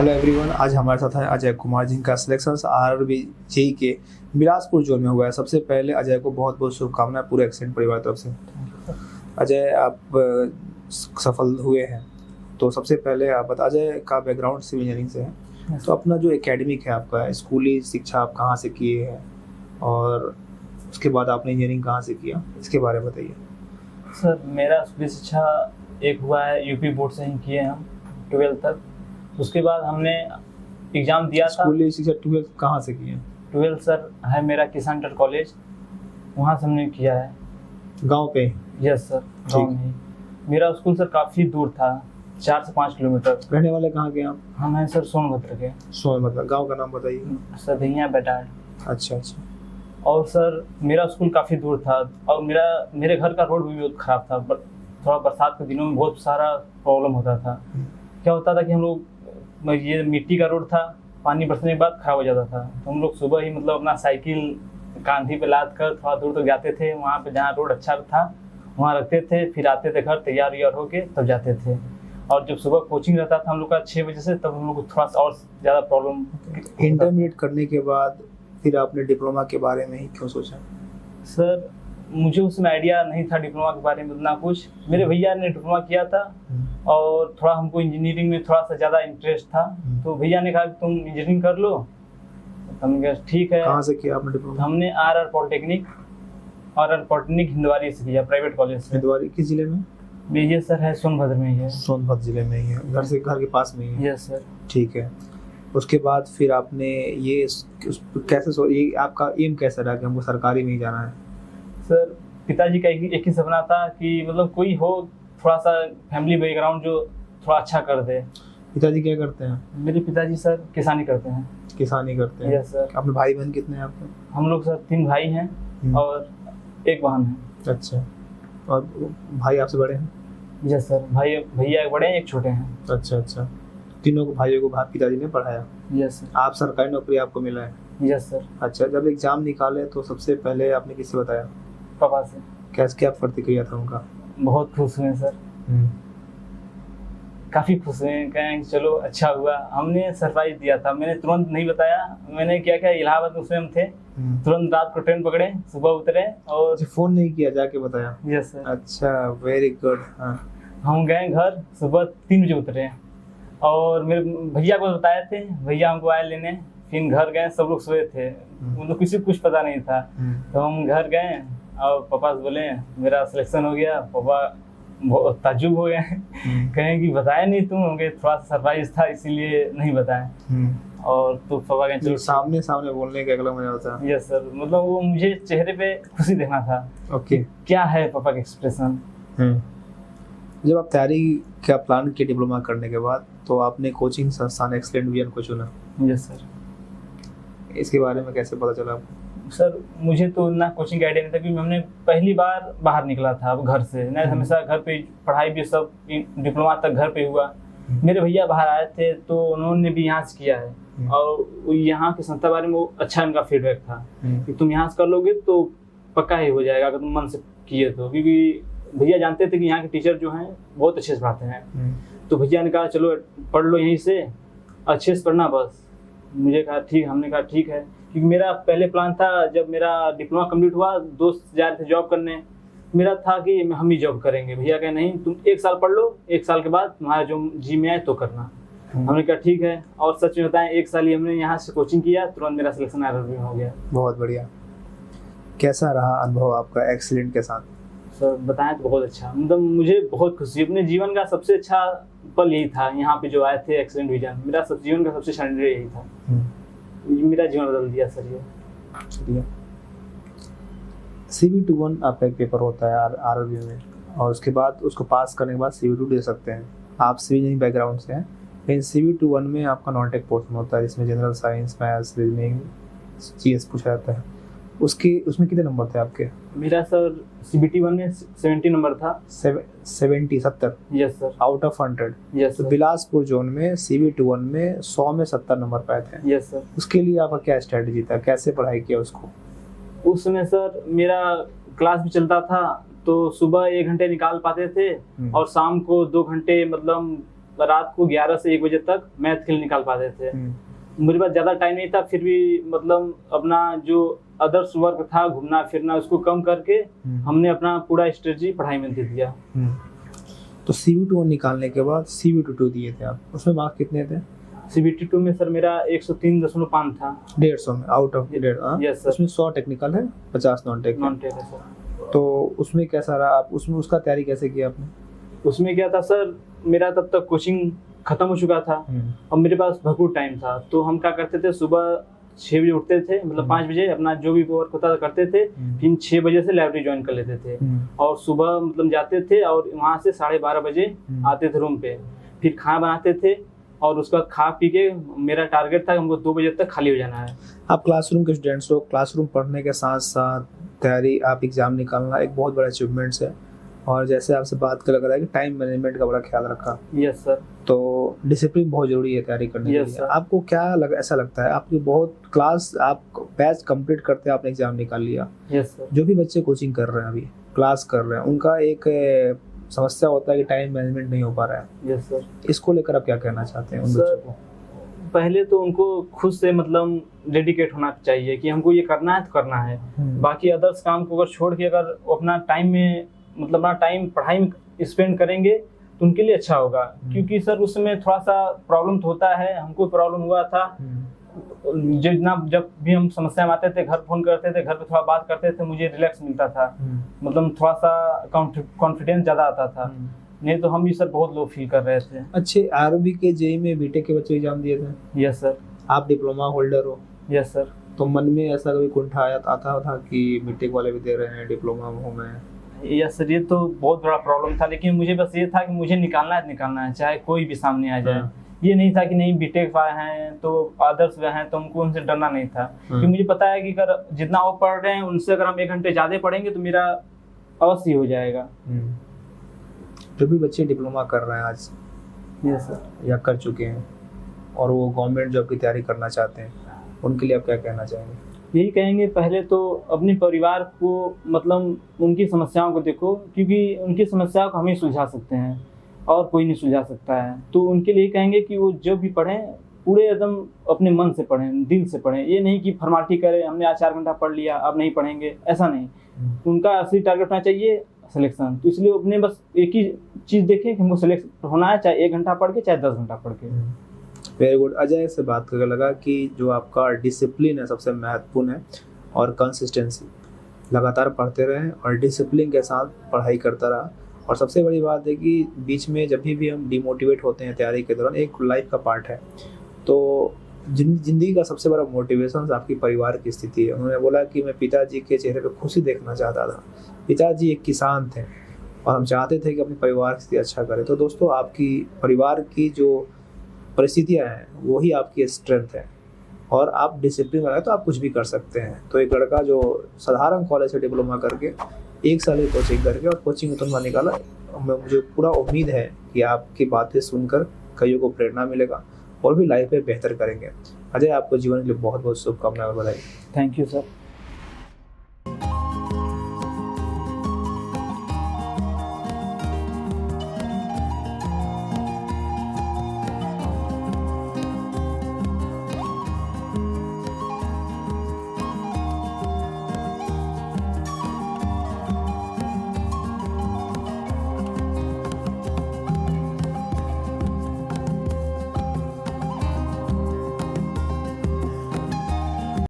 Hello everyone, आज हमारे साथ है अजय कुमार, जिनका सिलेक्शन आरआरबी जेई के बिलासपुर जोन में हुआ है। सबसे पहले अजय को बहुत बहुत शुभकामनाएं पूरे एक्सेलेंट परिवार तरफ से। अजय, आप सफल हुए हैं, तो सबसे पहले आप बता, अजय का बैकग्राउंड सिविल इंजीनियरिंग से है, तो अपना जो एकेडमिक है आपका स्कूली शिक्षा आप कहाँ से किए हैं और उसके बाद आपने इंजीनियरिंग कहाँ से किया, इसके बारे में बताइए। सर, मेरा स्कूली शिक्षा एक हुआ है यूपी बोर्ड से ही किए हम 12th तक। उसके बाद हमने एग्ज़ाम दिया था। स्कूली शिक्षा 12th कहाँ से किए? 12th सर है मेरा किसान इंटर कॉलेज, वहाँ से हमने किया है। गांव पे? यस सर, गाँव में ही। मेरा स्कूल सर काफ़ी दूर था, 4 से 5 किलोमीटर। रहने वाले कहाँ के आप? हम हैं सर सोनभद्र के। सोनभद्र। गाँव का नाम बताइए। सर भैया बेटाड। अच्छा अच्छा। और सर मेरा स्कूल काफ़ी दूर था और मेरे घर का रोड भी बहुत ख़राब था। थोड़ा बरसात के दिनों में बहुत सारा प्रॉब्लम होता था। क्या होता था कि हम लोग, ये मिट्टी का रोड था, पानी बरसने के बाद खराब हो जाता था, तो हम लोग सुबह ही मतलब अपना साइकिल कांधी पे लाद कर थोड़ा दूर तक जाते थे। वहाँ पे जहाँ रोड अच्छा था वहाँ रखते थे, फिर आते थे घर तैयार व्यार होके तब जाते थे। और जब सुबह कोचिंग रहता था हम लोग का 6 बजे से, तब हम लोग को थोड़ा सा और ज़्यादा प्रॉब्लम। इंटरमीडिएट करने के बाद फिर आपने डिप्लोमा के बारे में ही क्यों सोचा? सर, मुझे उसमें आइडिया नहीं था डिप्लोमा के बारे में उतना कुछ। मेरे भैया ने डिप्लोमा किया था और थोड़ा हमको इंजीनियरिंग में थोड़ा सा ज़्यादा इंटरेस्ट था, तो भैया ने कहा कि तुम इंजीनियरिंग कर लो। तो हमने कहा ठीक है। कहाँ से किया आपने डिप्लोमा? हमने आर पॉलिटेक्निक हिंदवारी से किया, प्राइवेट कॉलेज से। हिंदवारी किस जिले में? ये सर है सोनभद्र में ही है। सोनभद्र जिले में ही है, घर के पास में ही है। Yes sir. ठीक है। उसके बाद फिर आपने ये ये आपका एम कैसा रहा कि हमको सरकारी में ही जाना है? सर, पिताजी का एक ही सपना था कि मतलब कोई हो थोड़ा सा फैमिली बैकग्राउंड जो थोड़ा अच्छा कर दे। पिताजी क्या करते हैं? मेरे पिताजी सर किसानी करते हैं। किसानी करते हैं? Yes sir. अपने भाई बहन कितने हैं आपके? हम लोग सर 3 भाई हैं और 1 बहन है। अच्छा। और भाई आपसे बड़े हैं? Yes sir. भैया एक बड़े हैं, एक छोटे हैं। अच्छा अच्छा। तीनों भाइयों को पिताजी ने पढ़ाया? Yes sir. आप सरकारी नौकरी आपको मिला है? Yes sir. अच्छा, जब एग्जाम निकाले तो सबसे पहले आपने किससे बताया? पापा से। क्या प्रतिक्रिया था उनका? बहुत खुश हुए सर, काफ़ी खुश हुए। कहें चलो अच्छा हुआ। हमने सरप्राइज दिया था, मैंने तुरंत नहीं बताया। मैंने क्या इलाहाबाद में उसमें हम थे, तुरंत रात को ट्रेन पकड़े, सुबह उतरे और फोन नहीं किया, जाके बताया? Yes sir. अच्छा, वेरी गुड। हाँ। हम गए घर, सुबह 3 बजे उतरे और मेरे भैया को बताए थे, भैया हमको आए लेने। फिर घर गए, सब लोग सोए थे, मतलब किसी को कुछ पता नहीं था। तो हम घर गए और पापा से बोले मेरा सिलेक्शन हो गया। पापा बहुत ताज्जुब हो गए, कहें कि बताया नहीं तुम, होंगे थोड़ा सा सरप्राइज था इसीलिए नहीं बताए। और तो पापा कहें चलो। सामने बोलने का अगला मजा होता है। यस सर, मतलब वो मुझे चेहरे पे खुशी देखना था। ओके। क्या है पापा का एक्सप्रेशन। जब आप तैयारी का प्लान किया डिप्लोमा करने के बाद, तो आपने कोचिंग संस्थान एक्सीलेंट विजन को चुना? Yes sir. इसके बारे में कैसे पता चला आपको? सर, मुझे तो ना कोचिंग का आइडिया नहीं था, क्योंकि हमने पहली बार बाहर निकला था अब घर से। मैं हमेशा घर पे पढ़ाई भी सब डिप्लोमा तक घर पे हुआ। मेरे भैया बाहर आए थे तो उन्होंने भी यहाँ से किया है और यहाँ की संस्था बारे में अच्छा इनका फीडबैक था कि तुम यहाँ से कर लोगे तो पक्का ही हो जाएगा अगर तुम मन से किए तो। क्योंकि भैया जानते थे कि यहाँ के टीचर जो हैं बहुत अच्छे से पढ़ाते हैं। तो भैया ने कहा चलो पढ़ लो यहीं से, अच्छे से पढ़ना बस। मुझे कहा ठीक, हमने कहा ठीक है। क्योंकि मेरा पहले प्लान था, जब मेरा डिप्लोमा कंप्लीट हुआ, दोस्त जा रहे थे जॉब करने, मेरा था कि हम ही जॉब करेंगे। भैया कहे नहीं, तुम 1 साल पढ़ लो, 1 साल के बाद तुम्हारा जो जी में आए तो करना। हमने कहा ठीक है। और सच में बताएं, 1 साल ही हमने यहाँ से कोचिंग किया, तुरंत मेरा सिलेक्शन आरआरबी में हो गया। बहुत बढ़िया। कैसा रहा अनुभव आपका एक्सीलेंट के साथ? सर बताएं तो बहुत अच्छा, मतलब मुझे बहुत खुशी। अपने जीवन का सबसे अच्छा पल यही था, यहाँ पे जो आए थे एक्सीलेंट विजन। मेरा जीवन का सबसे अच्छा निर्णय यही था, मेरा जीवन बदल दिया सर ये। CV21 आपका एक पेपर होता है आरआरबी में, और उसके बाद उसको पास करने के बाद CV2 दे सकते हैं। आप सिविल इंजीनियरिंग बैकग्राउंड से हैं, लेकिन CV21 में आपका नॉन टेक पोर्शन होता है जिसमें general science, maths, reasoning, GS पूछा जाता है। उसमें कितने नंबर थे आपके? मेरा सर CBT1 में 70 नंबर था। 70? Yes sir. Out of 100? Yes तो सर। बिलासपुर जोन में CV21 में 100 में 70 नंबर पाए थे। Yes sir. उसके लिए आपका क्या स्ट्रेटजी था, कैसे पढ़ाई किया उसको? उस समय सर मेरा क्लास भी चलता था, तो सुबह 1 घंटे निकाल पाते थे और शाम को 2 घंटे मतलब रात को 11 से 1 बजे तक मैथ खेल निकाल पाते थे। मेरे पास ज़्यादा टाइम नहीं था, फिर भी मतलब अपना जो अदर्स वर्क था, घूमना फिरना, उसको कम करके हमने अपना पूरा स्ट्रेटजी पढ़ाई में दे दिया। तो CBT निकालने के बाद CBT दिए थे आप, उसमें मार्क्स कितने थे? CBT 2 में सर मेरा 103.5 था। 150 में आउट ऑफ 150? Yes sir. उसमें 100 टेक्निकल है, 50 नॉन टेक है सर। तो उसमें कैसा रहा, आप उसमें उसका तैयारी कैसे किया आपने? उसमें क्या था सर, मेरा तब तक कोचिंग खत्म हो चुका था। अब मेरे पास भरपूर टाइम था, तो हम क्या करते थे, सुबह 6 बजे उठते थे, मतलब 5 बजे अपना जो भी वर्क होता था करते थे, फिर 6 बजे से लाइब्रेरी ज्वाइन कर लेते थे और सुबह मतलब जाते थे और वहाँ से 12:30 बजे आते थे रूम पे, फिर खाना बनाते थे और उसका खा पी के मेरा टारगेट था हमको 2 बजे तक खाली हो जाना है। आप क्लासरूम के स्टूडेंट्स हो, क्लासरूम पढ़ने के साथ साथ तैयारी, आप एग्जाम निकालना एक बहुत बड़ा अचीवमेंट्स है, और जैसे आपसे बात कर लग रहा है कि टाइम मैनेजमेंट का बड़ा ख्याल रखा। Yes sir. तो डिसिप्लिन बहुत जरूरी है तैयारी करने के लिए। आपको क्या ऐसा लगता है, आपकी बहुत क्लास, आप बैच कंप्लीट करते हैं, आपने एग्जाम निकाल लिया। Yes sir. जो भी बच्चे कोचिंग कर रहे हैं, अभी क्लास कर रहे हैं, उनका एक समस्या होता है कि टाइम मैनेजमेंट नहीं हो पा रहा है। Yes sir. इसको लेकर आप क्या कहना चाहते हैं उन बच्चों को? पहले तो उनको खुद से मतलब डेडिकेट होना चाहिए कि हमको ये करना है तो करना है। बाकी अदर्स काम को अगर छोड़ के अगर अपना टाइम में मतलब अपना टाइम पढ़ाई में स्पेंड करेंगे तो उनके लिए अच्छा होगा। क्योंकि सर उसमें थोड़ा सा प्रॉब्लम तो होता है, हमको प्रॉब्लम हुआ था जितना, जब भी हम समस्या में आते थे, घर फोन करते थे, घर पे थोड़ा बात करते थे, मुझे रिलैक्स मिलता था, मतलब थोड़ा सा कॉन्फिडेंस ज़्यादा आता था। नहीं तो हम भी सर बहुत लो फील कर रहे थे। अच्छे आरबी के जेई में बीटेक के बच्चे एग्जाम दिए थे? Yes sir. आप डिप्लोमा होल्डर हो? Yes sir. तो मन में ऐसा कभी कुंठा आता था कि बीटेक वाले भी दे रहे हैं, डिप्लोमा में हूँ मैं? यस सर, ये तो बहुत बड़ा प्रॉब्लम था, लेकिन मुझे बस ये था कि मुझे निकालना है चाहे कोई भी सामने आ जाए। ये नहीं था कि नहीं बीटेक वाले हैं तो आदर्श वे हैं तो हमको उनसे डरना नहीं था। क्योंकि मुझे पता है कि अगर जितना वो पढ़ रहे हैं उनसे अगर हम 1 घंटे ज़्यादा पढ़ेंगे तो मेरा अवश्य हो जाएगा। जो भी बच्चे डिप्लोमा कर रहे हैं आज, यस सर, या कर चुके हैं और वो गवर्नमेंट जॉब की तैयारी करना चाहते हैं, उनके लिए आप क्या कहना चाहेंगे? यही कहेंगे, पहले तो अपने परिवार को मतलब उनकी समस्याओं को देखो, क्योंकि उनकी समस्याओं को हम ही सुलझा सकते हैं और कोई नहीं सुलझा सकता है। तो उनके लिए कहेंगे कि वो जो भी पढ़ें पूरे एकदम अपने मन से पढ़ें, दिल से पढ़ें। ये नहीं कि फॉर्मालिटी करें, हमने आज 4 घंटा पढ़ लिया अब नहीं पढ़ेंगे, ऐसा नहीं। उनका असली टारगेट होना चाहिए सिलेक्शन। तो इसलिए अपने बस एक ही चीज़ देखें कि हमको सिलेक्ट होना है, चाहे 1 घंटा पढ़ के चाहे 10 घंटा पढ़ के। Very good. अजय से बात करके लगा कि जो आपका डिसिप्लिन है सबसे महत्वपूर्ण है, और कंसिस्टेंसी, लगातार पढ़ते रहें और डिसिप्लिन के साथ पढ़ाई करता रहा। और सबसे बड़ी बात है कि बीच में जब भी हम डिमोटिवेट होते हैं तैयारी के दौरान, एक लाइफ का पार्ट है, तो जिंदगी का सबसे बड़ा मोटिवेशन आपकी परिवार की स्थिति है। उन्होंने बोला कि मैं पिताजी के चेहरे पे खुशी देखना चाहता था। पिताजी एक किसान थे और हम चाहते थे कि अपने परिवार की स्थिति अच्छा करें। तो दोस्तों, आपकी परिवार की जो परिस्थितियाँ हैं वही आपकी स्ट्रेंथ है, और आप डिसिप्लिन में रहे तो आप कुछ भी कर सकते हैं। तो एक लड़का जो साधारण कॉलेज से डिप्लोमा करके 1 साल की कोचिंग करके और कोचिंग उतना निकाला, मुझे पूरा उम्मीद है कि आपकी बातें सुनकर कईयों को प्रेरणा मिलेगा और भी लाइफ में बेहतर करेंगे। अजय, आपको जीवन के लिए बहुत बहुत शुभकामनाएं और बधाई। Thank you sir.